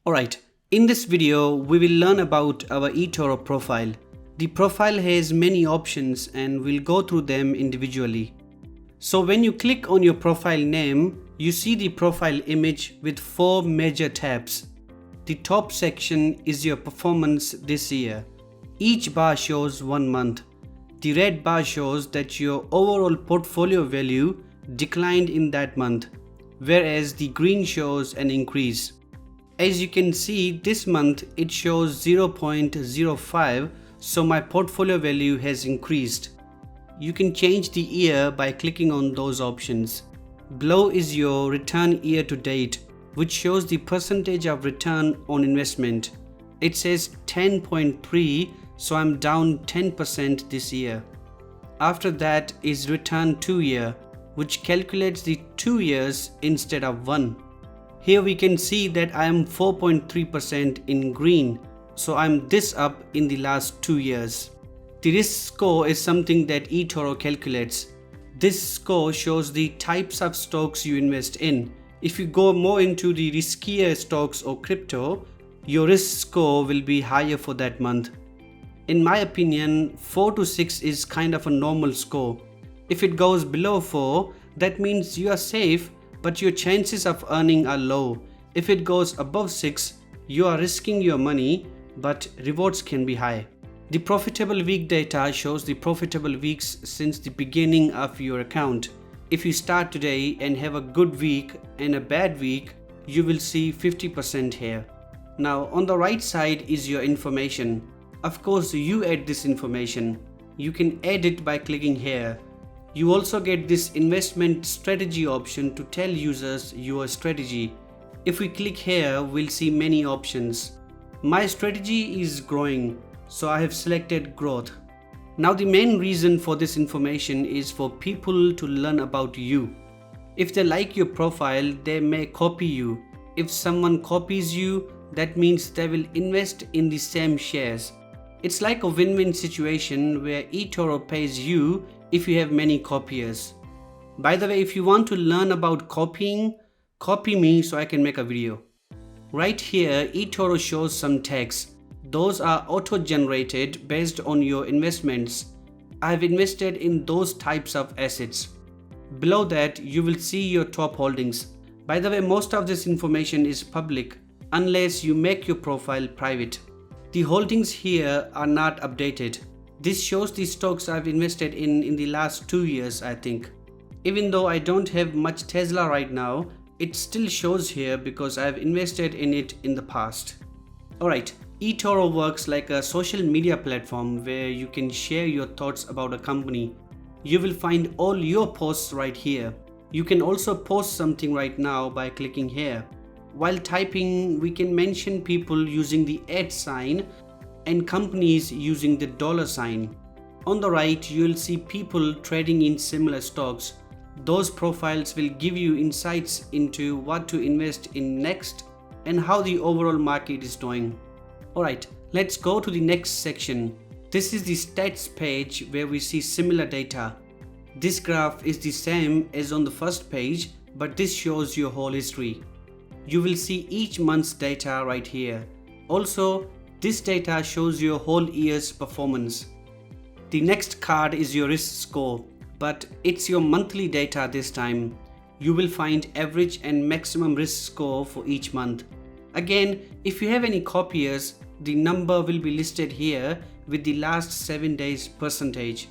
Alright, in this video we will learn about our eToro profile. The profile has many options and we'll go through them individually. So when you click on your profile name, you see the profile image with 4 major tabs. The top section is your performance this year. Each bar shows 1 month. The red bar shows that your overall portfolio value declined in that month, whereas the green shows an increase. As you can see, this month it shows 0.05, so my portfolio value has increased. You can change the year by clicking on those options. Below is your return year to date, which shows the percentage of return on investment. It says 10.3, so I'm down 10% this year. After that is return 2 year, which calculates the 2 years instead of 1. Here we can see that I am 4.3% in green, so I'm this up in the last 2 years. The risk score is something that eToro calculates. This score shows the types of stocks you invest in. If you go more into the riskier stocks or crypto, your risk score will be higher for that month. In my opinion, 4 to 6 is kind of a normal score. If it goes below 4, that means you are safe, but your chances of earning are low. If it goes above 6, you are risking your money, but rewards can be high. The profitable week data shows the profitable weeks since the beginning of your account. If you start today and have a good week and a bad week, you will see 50% here. Now on the right side is your information. Of course, you add this information. You can add it by clicking here. You also get this investment strategy option to tell users your strategy. If we click here, we'll see many options. My strategy is growing, so I have selected growth. Now the main reason for this information is for people to learn about you. If they like your profile, they may copy you. If someone copies you, that means they will invest in the same shares. It's like a win-win situation where eToro pays you if you have many copiers. By the way, if you want to learn about copying, copy me so I can make a video. Right here, eToro shows some tags. Those are auto-generated based on your investments. I have invested in those types of assets. Below that, you will see your top holdings. By the way, most of this information is public unless you make your profile private. The holdings here are not updated. This shows the stocks I've invested in the last 2 years, I think. Even though I don't have much Tesla right now, it still shows here because I've invested in it in the past. Alright, eToro works like a social media platform where you can share your thoughts about a company. You will find all your posts right here. You can also post something right now by clicking here. While typing, we can mention people using the @ sign and companies using the $sign. On the right, you'll see people trading in similar stocks. Those profiles will give you insights into what to invest in next and how the overall market is doing. Alright, let's go to the next section. This is the stats page where we see similar data. This graph is the same as on the first page, but this shows your whole history. You will see each month's data right here. Also, this data shows your whole year's performance. The next card is your risk score, but it's your monthly data this time. You will find average and maximum risk score for each month. Again, if you have any copiers, the number will be listed here with the last 7 days percentage.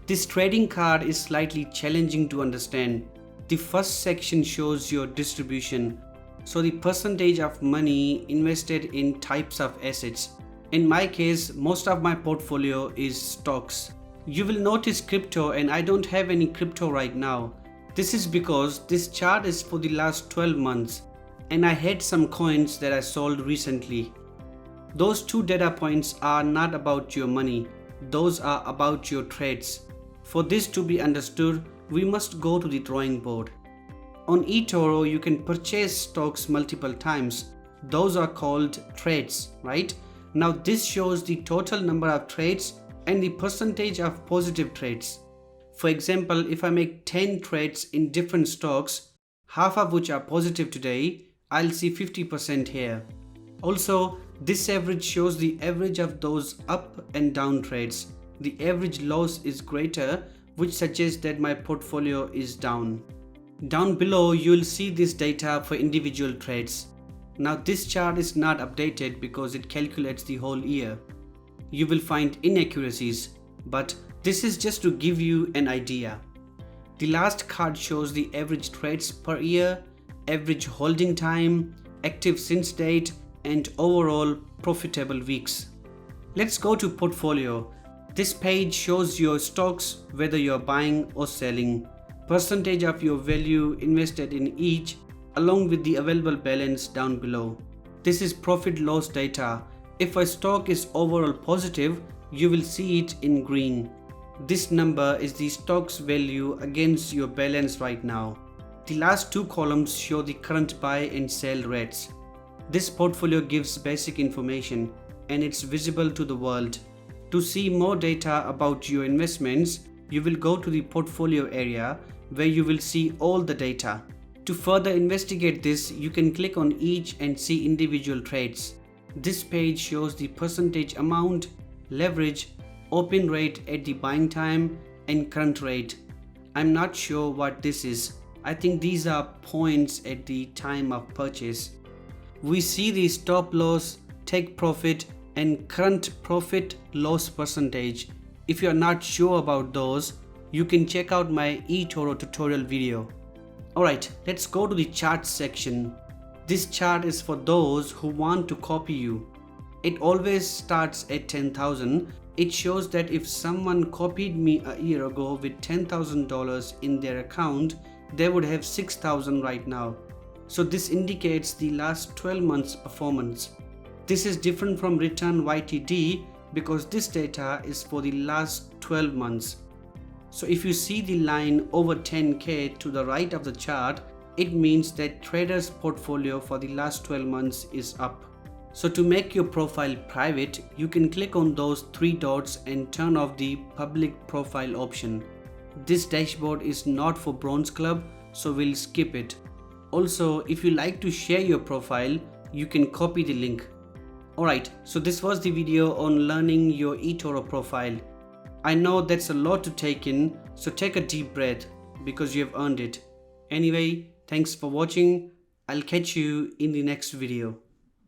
This trading card is slightly challenging to understand. The first section shows your distribution. So the percentage of money invested in types of assets. In my case, most of my portfolio is stocks. You will notice crypto, and I don't have any crypto right now. This is because this chart is for the last 12 months and I had some coins that I sold recently. Those 2 data points are not about your money. Those are about your trades. For this to be understood, we must go to the drawing board. On eToro, you can purchase stocks multiple times. Those are called trades, right? Now this shows the total number of trades and the percentage of positive trades. For example, if I make 10 trades in different stocks, half of which are positive today, I'll see 50% here. Also, this average shows the average of those up and down trades. The average loss is greater, which suggests that my portfolio is down. Down below, you will see this data for individual trades. Now this chart is not updated because it calculates the whole year. You will find inaccuracies, but this is just to give you an idea. The last card shows the average trades per year, average holding time, active since date, and overall profitable weeks. Let's go to portfolio. This page shows your stocks, whether you're buying or selling, percentage of your value invested in each, along with the available balance down below. This is profit loss data. If a stock is overall positive, you will see it in green. This number is the stock's value against your balance right now. The last two columns show the current buy and sell rates. This portfolio gives basic information and it's visible to the world. To see more data about your investments, you will go to the portfolio area where you will see all the data. To further investigate this, you can click on each and see individual trades. This page shows the percentage amount, leverage, open rate at the buying time, and current rate. I'm not sure what this is. I think these are points at the time of purchase. We see the stop loss, take profit, and current profit loss percentage. If you are not sure about those, you can check out my eToro tutorial video. Alright, let's go to the charts section. This chart is for those who want to copy you. It always starts at 10,000. It shows that if someone copied me a year ago with $10,000 in their account, they would have 6,000 right now. So this indicates the last 12 months performance. This is different from return YTD because this data is for the last 12 months. So if you see the line over 10K to the right of the chart, it means that trader's portfolio for the last 12 months is up. So to make your profile private, you can click on those three dots and turn off the public profile option. This dashboard is not for Bronze Club, so we'll skip it. Also, if you like to share your profile, you can copy the link. Alright, so this was the video on learning your eToro profile. I know that's a lot to take in, so take a deep breath because you have earned it. Anyway, thanks for watching. I'll catch you in the next video.